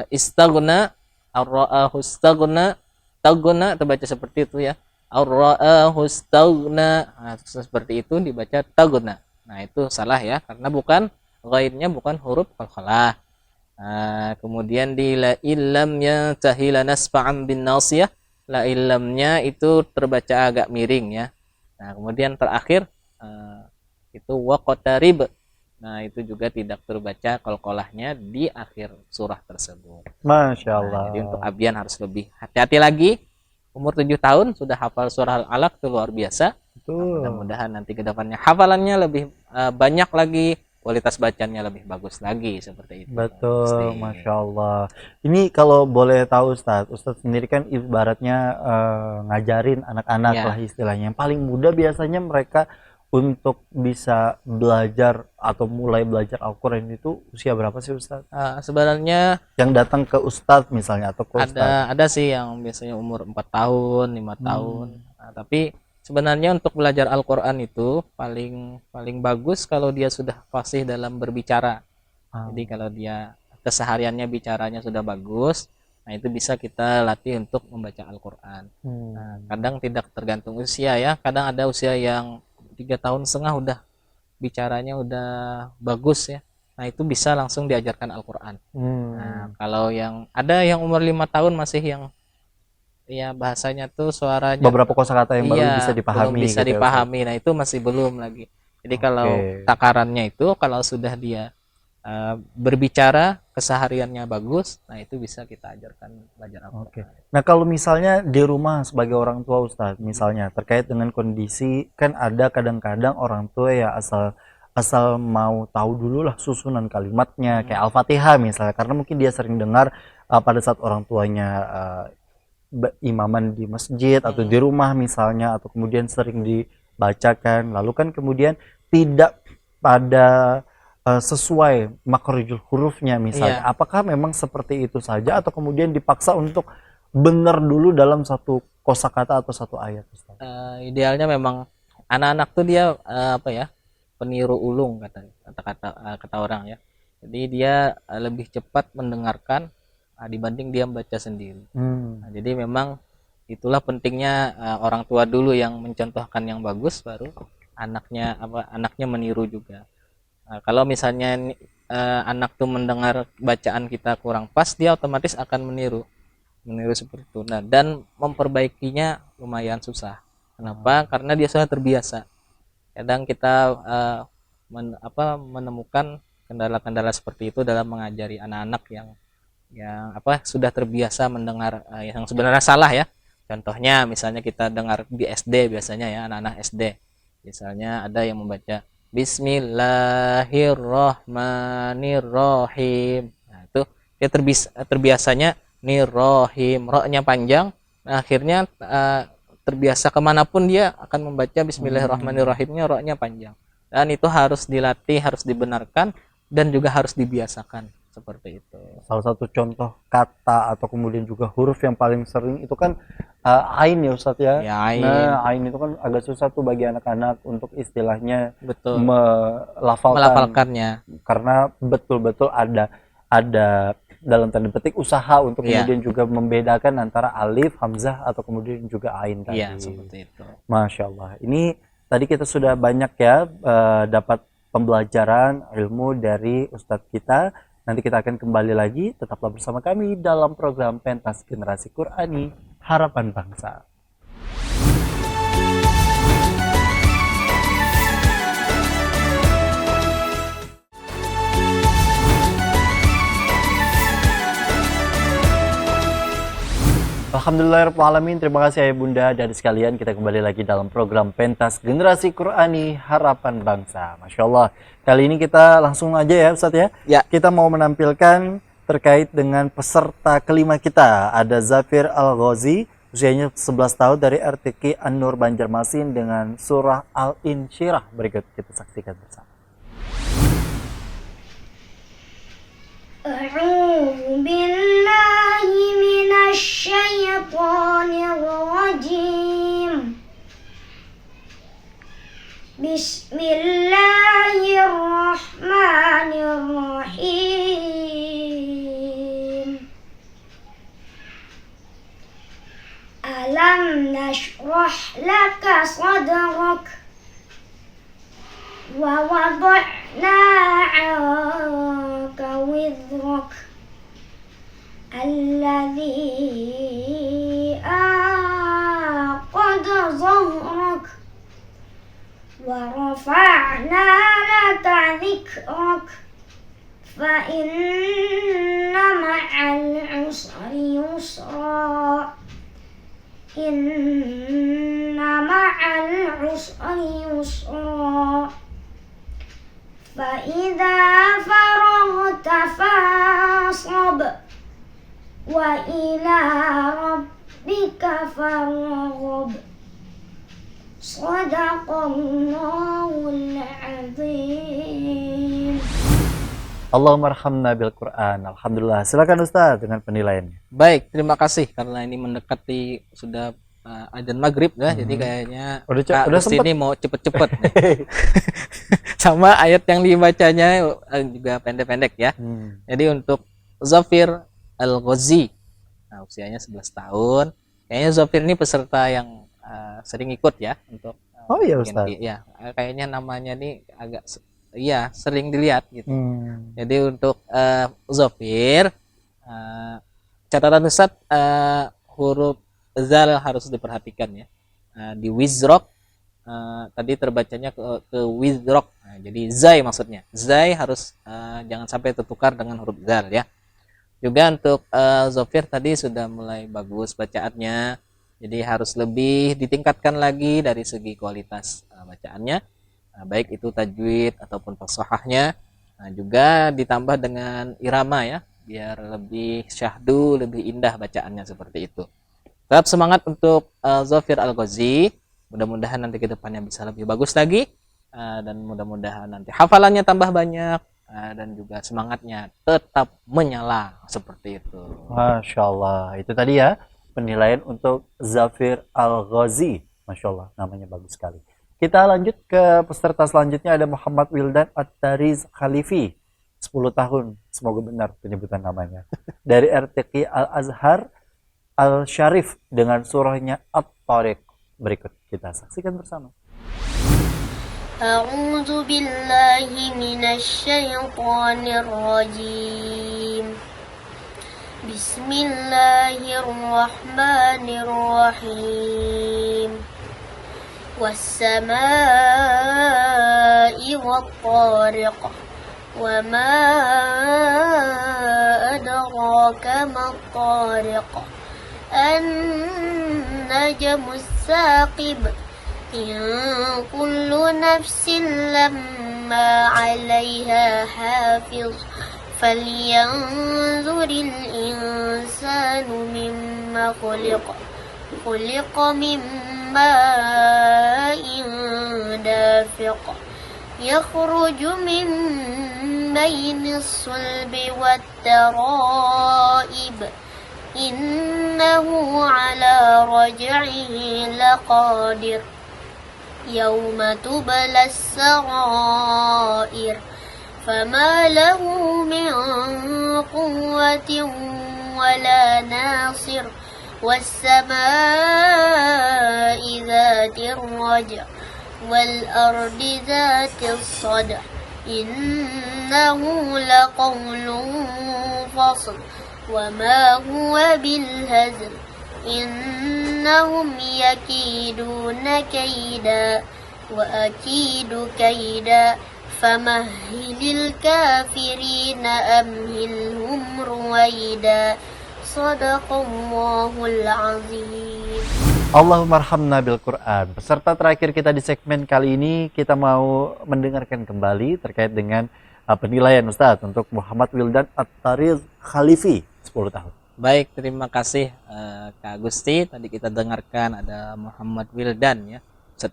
istaghna, ar-ra'ahu istaghna, tagna terbaca seperti itu ya. Ar-ra'ahu istaghna. Nah, seperti itu dibaca tagna. Nah, itu salah ya karena bukan ghairnya bukan huruf qalqalah. Nah, kemudian di la illam yantahi lanasfa'an bin nasiyah. La illamnya itu terbaca agak miring ya. Nah, kemudian terakhir itu waqtarib. Nah, itu juga tidak terbaca qalqalahnya di akhir surah tersebut. Masya Nah, Allah. jadi untuk Abyan harus lebih hati-hati lagi. Umur 7 tahun sudah hafal surah Al-Alaq, itu luar biasa. Betul. Mudah-mudahan nanti ke depannya hafalannya lebih banyak lagi, kualitas bacanya lebih bagus lagi seperti itu. Betul, Pasti. Masya Allah. Ini kalau boleh tahu Ustadz sendiri kan ibaratnya ngajarin anak-anak Ya. lah istilahnya. Yang paling mudah biasanya mereka untuk bisa belajar atau mulai belajar Al-Quran itu usia berapa sih Ustadz? Sebenarnya Yang datang ke Ustadz misalnya atau ke Ustadz? ada sih yang biasanya umur 4 tahun, 5 tahun. Nah, tapi sebenarnya untuk belajar Al-Quran itu paling bagus kalau dia sudah fasih dalam berbicara. Jadi kalau dia kesehariannya bicaranya sudah bagus, nah itu bisa kita latih untuk membaca Al-Quran. Nah, kadang tidak tergantung usia ya, kadang ada usia yang 3,5 tahun udah bicaranya udah bagus ya. Nah, itu bisa langsung diajarkan Al-Quran. Nah, kalau yang ada yang umur 5 tahun masih yang ya bahasanya tuh suaranya Beberapa kosakata yang baru bisa dipahami. belum bisa gitu ya, dipahami. Nah, itu masih belum lagi. Jadi kalau takarannya itu kalau sudah dia berbicara, kesehariannya bagus, nah itu bisa kita ajarkan belajar Al-Quran. Oke. Nah, kalau misalnya di rumah sebagai orang tua Ustadz, misalnya terkait dengan kondisi, kan ada kadang-kadang orang tua ya asal asal mau tahu dulu lah susunan kalimatnya, kayak Al-Fatihah misalnya, karena mungkin dia sering dengar pada saat orang tuanya imaman di masjid atau di rumah misalnya, atau kemudian sering dibacakan, lalu kan kemudian tidak pada sesuai makharijul hurufnya misalnya. Iya. Apakah memang seperti itu saja atau kemudian dipaksa untuk benar dulu dalam satu kosakata atau satu ayat, Ustaz? Idealnya memang anak-anak tuh dia apa ya, peniru ulung kata orang ya. Jadi dia lebih cepat mendengarkan dibanding dia membaca sendiri. Nah, jadi memang itulah pentingnya orang tua dulu yang mencontohkan yang bagus, baru anaknya meniru juga. Kalau misalnya anak tuh mendengar bacaan kita kurang pas, dia otomatis akan meniru seperti itu. Nah, dan memperbaikinya lumayan susah. Kenapa? Karena dia sudah terbiasa. Kadang kita menemukan kendala-kendala seperti itu dalam mengajari anak-anak yang sudah terbiasa mendengar yang sebenarnya salah ya. Contohnya misalnya kita dengar di SD biasanya ya, anak-anak SD. Misalnya ada yang membaca Bismillahirrahmanirrahim. Nah, itu dia terbiasanya nirrohim, ro-nya panjang. Nah, akhirnya terbiasa kemanapun dia akan membaca Bismillahirrahmanirrahimnya, ro-nya panjang. Dan itu harus dilatih, harus dibenarkan, dan juga harus dibiasakan seperti itu. Salah satu contoh kata atau kemudian juga huruf yang paling sering itu kan ain ya Ustadz ya. Ya, ain. Nah, ain itu kan agak susah tuh bagi anak-anak untuk istilahnya Betul. melafalkannya. Karena betul-betul ada dalam tanda petik usaha untuk kemudian juga membedakan antara alif, hamzah atau kemudian juga ain tadi. Iya, seperti itu. Masya Allah. Ini tadi kita sudah banyak ya dapat pembelajaran ilmu dari Ustadz kita. Nanti kita akan kembali lagi, tetaplah bersama kami dalam program Pentas Generasi Qur'ani Harapan Bangsa. Alhamdulillahirrahmanirrahim. Terima kasih ayah bunda dan sekalian, kita kembali lagi dalam program Pentas Generasi Qur'ani Harapan Bangsa. Masya Allah. Kali ini kita langsung aja ya Ustadz ya. Ya. Kita mau menampilkan terkait dengan peserta kelima kita. Ada Zafir Al-Ghazi, usianya 11 tahun dari RTQ An-Nur Banjarmasin dengan surah Al-Insyirah. Berikut kita saksikan bersama. أعوذ بالله من الشيطان الرجيم بسم الله الرحمن الرحيم ألم نشرح لك صدرك ووضعنا عنك وزرك الذي أنقض ظهرك ورفعنا لك ذكرك فإن مع العسر يسرا إن مع العسر يسرا فإذا فرغت فانصب وإلى ربك فارغب صدق الله العظيم. Allahumma arhamna bil Quran. Alhamdulillah. Silakan Ustaz dengan penilaiannya. Baik, terima kasih karena ini mendekati sudah adzan maghrib ya, jadi kayaknya udah sini mau cepet-cepet nih. Sama ayat yang dibacanya juga pendek-pendek ya. Jadi untuk Zafir Al-Ghazi, nah, usianya 11 tahun. Kayaknya Zafir ini peserta yang sering ikut ya untuk Oh iya Ustaz. Ya, kayaknya namanya nih agak sering dilihat gitu. Jadi untuk Zafir, catatan Ustaz, huruf zal harus diperhatikan ya. Di wizrok tadi terbacanya ke widrok. Nah, jadi zai maksudnya. Zai harus jangan sampai tertukar dengan huruf zal ya. Juga untuk Zofir tadi sudah mulai bagus bacaannya. Jadi harus lebih ditingkatkan lagi dari segi kualitas bacaannya. Baik itu tajwid ataupun fasahahnya. Nah, juga ditambah dengan irama ya, biar lebih syahdu, lebih indah bacaannya seperti itu. Tetap semangat untuk Zofir Al-Ghazi. Mudah-mudahan nanti ke depannya bisa lebih bagus lagi, dan mudah-mudahan nanti hafalannya tambah banyak, dan juga semangatnya tetap menyala seperti itu. Masya Allah, itu tadi ya penilaian untuk Zafir Al-Ghazi. Masya Allah, namanya bagus sekali. Kita lanjut ke peserta selanjutnya, ada Muhammad Wildan At-Tariz Khalifi, 10 tahun, semoga benar penyebutan namanya, dari RTQ Al-Azhar Al-Syarif dengan surahnya At-Tariq. Berikut kita saksikan bersama. أعوذ بالله من الشيطان الرجيم بسم الله الرحمن الرحيم والسماء والطارق وما أدراك ما الطارق النجم الثاقب إن كل نفس لما عليها حافظ فلينظر الإنسان مما خلق من ماء دافق يخرج من بين الصلب والترائب إنه على رجعه لقادر يوم تبلى السرائر فما له من قوة ولا ناصر والسماء ذات الرجع والأرض ذات الصدع إنه لقول فصل وما هو بالهزل إنهم يكيدون كيدا وأكيد كيدا فمهل الكافرين أمهلهم رويدا صدق الله العظيم. Allahumma arhamna bil Quran. Peserta terakhir kita di segmen kali ini, kita mau mendengarkan kembali terkait dengan penilaian Ustadz untuk Muhammad Wildan At-Tariz Khalifi, 10 tahun. Baik, terima kasih Kak Gusti. Tadi kita dengarkan ada Muhammad Wildan ya.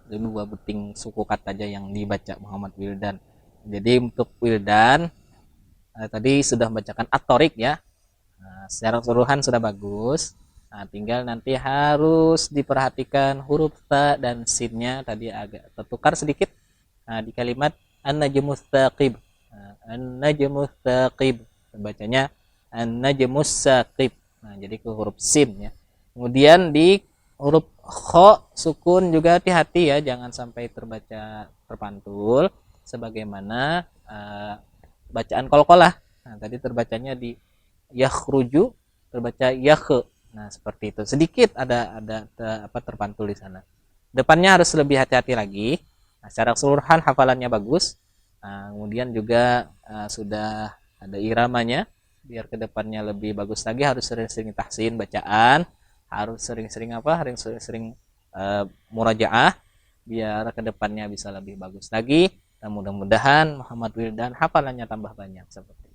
Dua buting suku kata aja yang dibaca Muhammad Wildan. Jadi untuk Wildan tadi sudah membacakan At-Tariq ya. Secara keseluruhan sudah bagus. Nah, tinggal nanti harus diperhatikan huruf ta dan sinnya tadi agak tertukar sedikit. Nah, di kalimat an-najmus tsaqib. An-najmus tsaqib. Bacanya an-najmus tsaqib. Nah, jadi ke huruf sin ya. Kemudian di huruf kha sukun juga hati-hati ya, jangan sampai terbaca terpantul sebagaimana bacaan qalqalah. Nah, tadi terbacanya di yakhruju terbaca yakh. Nah, seperti itu. Sedikit ada terpantul di sana. Depannya harus lebih hati-hati lagi. Nah, secara keseluruhan hafalannya bagus. Nah, kemudian juga sudah ada iramanya. Biar ke depannya lebih bagus lagi, harus sering-sering tahsin bacaan, harus sering-sering murajaah biar ke depannya bisa lebih bagus lagi. Dan mudah-mudahan Muhammad Wildan hafalannya tambah banyak seperti itu.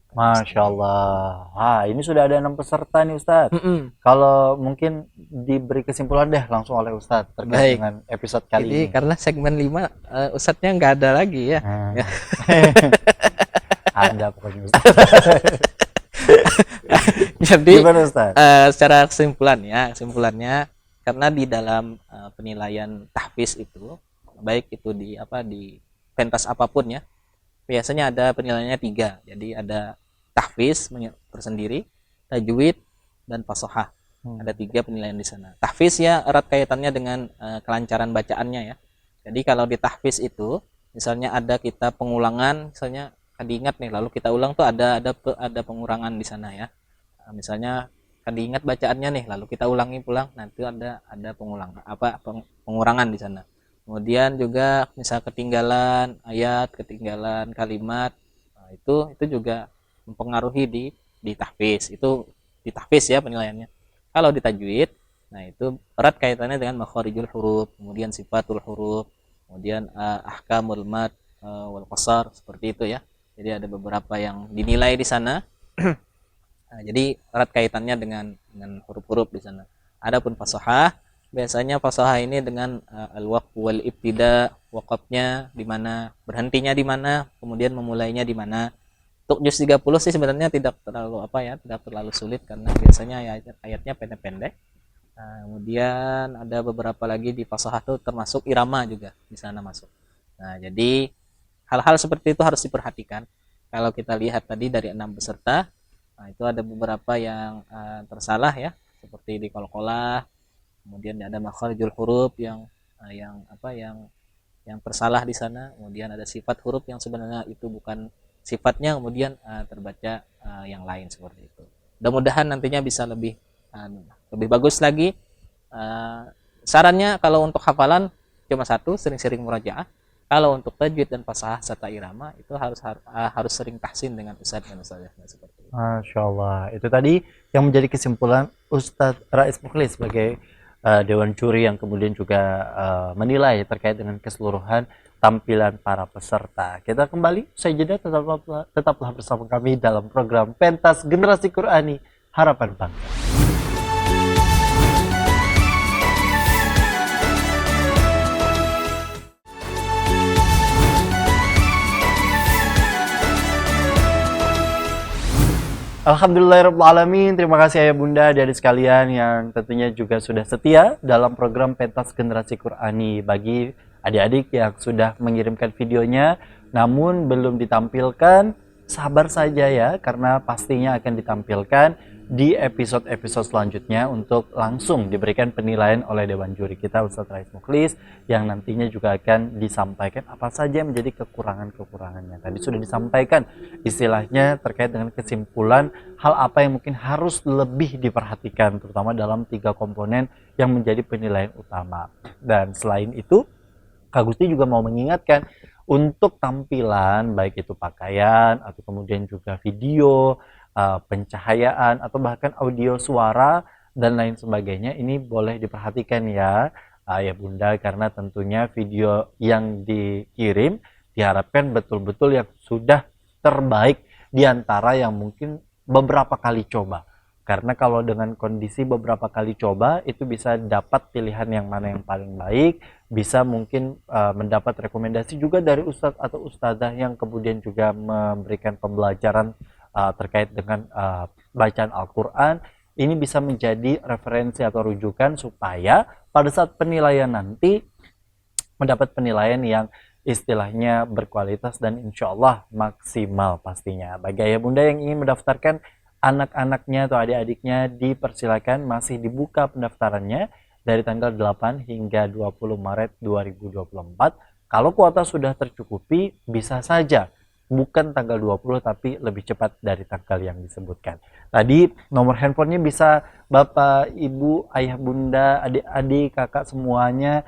Masya Allah. Ini sudah ada 6 peserta nih Ustadz. Kalau mungkin diberi kesimpulan deh langsung oleh Ustadz terkait dengan episode kali ini. Karena segmen 5 Ustadznya nggak ada lagi ya. Ada pokoknya Ustadz. Jadi gimana Ustadz? Secara kesimpulannya karena di dalam penilaian tahfiz itu, baik itu di pentas apapun ya, biasanya ada penilaiannya 3. Jadi ada tahfiz tersendiri, tajwid, dan fasahah. Ada 3 penilaian di sana. Tahfiz ya erat kaitannya dengan kelancaran bacaannya ya. Jadi kalau di tahfiz itu, misalnya ada kita pengulangan, misalnya kan diingat nih, lalu kita ulang tuh ada pengurangan di sana ya. Misalnya kan diingat bacaannya nih, lalu kita ulangi pulang, nanti ada pengurangan di sana. Kemudian juga misal ketinggalan ayat, ketinggalan kalimat, nah, itu juga mempengaruhi di tahfiz. Itu di tahfiz ya penilaiannya. Kalau di tajwid, nah itu erat kaitannya dengan makharijul huruf, kemudian sifatul huruf, kemudian ahkamul mad wal qasar, seperti itu ya. Jadi ada beberapa yang dinilai di sana. Nah, jadi erat kaitannya dengan huruf-huruf di sana. Adapun fasahah, biasanya fasahah ini dengan al-waqf wal ibtida, wakafnya di mana, berhentinya di mana, kemudian memulainya di mana. Untuk juz 30 sih sebenarnya tidak terlalu tidak terlalu sulit karena biasanya ayatnya pendek-pendek. Nah, kemudian ada beberapa lagi di fasahah itu termasuk irama juga di sana masuk. Nah, jadi hal-hal seperti itu harus diperhatikan. Kalau kita lihat tadi dari 6 peserta, nah itu ada beberapa yang tersalah ya, seperti di qalqalah. Kemudian ada makharijul huruf yang tersalah di sana. Kemudian ada sifat huruf yang sebenarnya itu bukan sifatnya, kemudian terbaca yang lain seperti itu. Mudah-mudahan nantinya bisa lebih bagus lagi. Sarannya kalau untuk hafalan cuma satu, sering-sering murajaah. Kalau untuk tajwid dan fasahah serta irama itu harus sering tahsin dengan ustadz dan ustadzahnya seperti itu. Masya Allah, itu tadi yang menjadi kesimpulan Ustadz Rais Mukhlis sebagai Dewan Juri yang kemudian juga menilai terkait dengan keseluruhan tampilan para peserta. Kita kembali, saya jeda, tetaplah bersama kami dalam program Pentas Generasi Qur'ani Harapan Bangsa. Alhamdulillahirrahmanirrahim. Terima kasih ayah bunda adik sekalian yang tentunya juga sudah setia dalam program Pentas Generasi Qur'ani. Bagi adik-adik yang sudah mengirimkan videonya namun belum ditampilkan, sabar saja ya, karena pastinya akan ditampilkan di episode-episode selanjutnya untuk langsung diberikan penilaian oleh Dewan Juri kita Ustadz Rais Mukhlis, yang nantinya juga akan disampaikan apa saja yang menjadi kekurangan-kekurangannya. Tadi sudah disampaikan istilahnya terkait dengan kesimpulan hal apa yang mungkin harus lebih diperhatikan, terutama dalam 3 komponen yang menjadi penilaian utama. Dan selain itu, Kak Gusti juga mau mengingatkan untuk tampilan, baik itu pakaian atau kemudian juga video, pencahayaan atau bahkan audio suara dan lain sebagainya, ini boleh diperhatikan ya ayah bunda, karena tentunya video yang dikirim diharapkan betul-betul yang sudah terbaik diantara yang mungkin beberapa kali coba. Karena kalau dengan kondisi beberapa kali coba itu bisa dapat pilihan yang mana yang paling baik, bisa mungkin mendapat rekomendasi juga dari ustadz atau ustadzah yang kemudian juga memberikan pembelajaran terkait dengan bacaan Al-Quran. Ini bisa menjadi referensi atau rujukan supaya pada saat penilaian nanti mendapat penilaian yang istilahnya berkualitas dan insya Allah maksimal pastinya. Bagi ayah bunda yang ingin mendaftarkan anak-anaknya atau adik-adiknya, dipersilakan, masih dibuka pendaftarannya dari tanggal 8 hingga 20 Maret 2024. Kalau kuota sudah tercukupi, bisa saja bukan tanggal 20 tapi lebih cepat dari tanggal yang disebutkan. Tadi nomor handphonenya bisa Bapak, Ibu, Ayah, Bunda, adik-adik, kakak semuanya,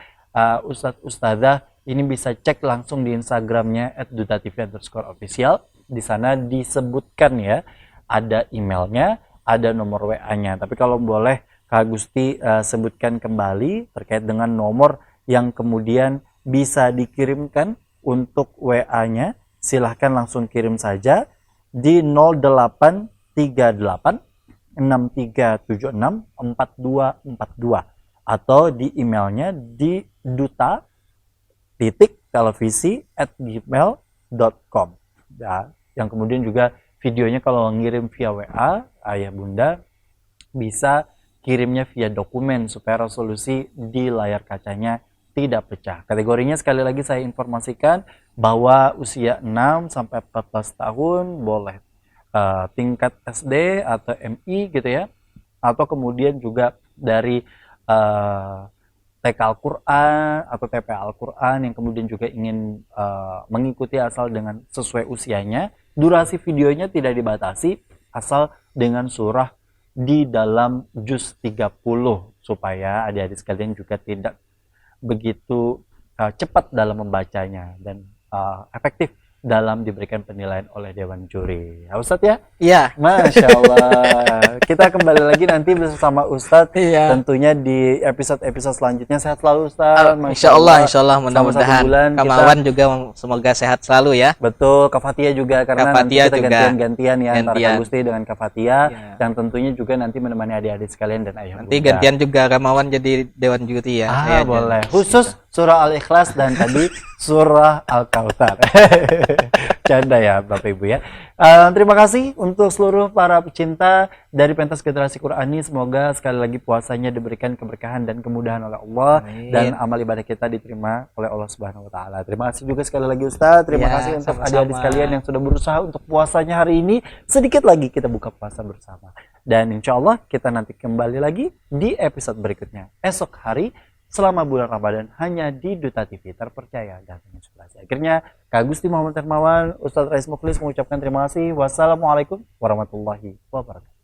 Ustadz, Ustadzah, ini bisa cek langsung di Instagramnya @dutatv_official. Di sana disebutkan ya, ada emailnya, ada nomor WA-nya. Tapi kalau boleh Kak Gusti sebutkan kembali terkait dengan nomor yang kemudian bisa dikirimkan untuk WA-nya, silahkan langsung kirim saja di 0838 6376 4242 atau di emailnya di duta.televisi@gmail.com ya, yang kemudian juga videonya kalau ngirim via WA, ayah bunda bisa kirimnya via dokumen supaya resolusi di layar kacanya tidak pecah. Kategorinya sekali lagi saya informasikan bahwa usia 6 sampai 14 tahun boleh tingkat SD atau MI gitu ya, atau kemudian juga dari TK Al-Quran atau TP Al-Quran yang kemudian juga ingin mengikuti asal dengan sesuai usianya. Durasi videonya tidak dibatasi, asal dengan surah di dalam juz 30 supaya adik-adik sekalian juga tidak begitu cepat dalam membacanya dan efektif dalam diberikan penilaian oleh Dewan Juri. Ya Ustadz ya? Iya. Masya Allah. Kita kembali lagi nanti bersama Ustadz. Iya. Tentunya di episode-episode selanjutnya. Sehat selalu Ustadz. Insya Allah Selama mudah-mudahan. 1 bulan Kamawan juga semoga sehat selalu ya. Betul, Kak Fatia juga karena Kak nanti Fatia kita juga. gantian-gantian ya antara Gantian. Kak Gusti dengan Kak Fatia Iya. yang tentunya juga nanti menemani adik-adik sekalian dan ayah Nanti bunda. gantian juga Kamawan jadi Dewan Juri ya. Saya aja. Boleh. Khusus surah Al-Ikhlas dan tadi surah Al-Kautsar. Canda ya Bapak Ibu ya. Terima kasih untuk seluruh para pecinta dari pentas generasi Qurani. Semoga sekali lagi puasanya diberikan keberkahan dan kemudahan oleh Allah. Amin. Dan amal ibadah kita diterima oleh Allah Subhanahu wa taala. Terima kasih juga sekali lagi Ustaz. Terima Ya, kasih untuk sama-sama. adik-adik sekalian yang sudah berusaha untuk puasanya hari ini. Sedikit lagi kita buka puasa bersama. Dan insya Allah kita nanti kembali lagi di episode berikutnya. Esok hari selama bulan Ramadan hanya di Duta TV terpercaya dan terinspirasi. Akhirnya Kak Gusti Muhammad Hermawan, Ustadz Rais Mukhlis mengucapkan terima kasih. Wassalamualaikum warahmatullahi wabarakatuh.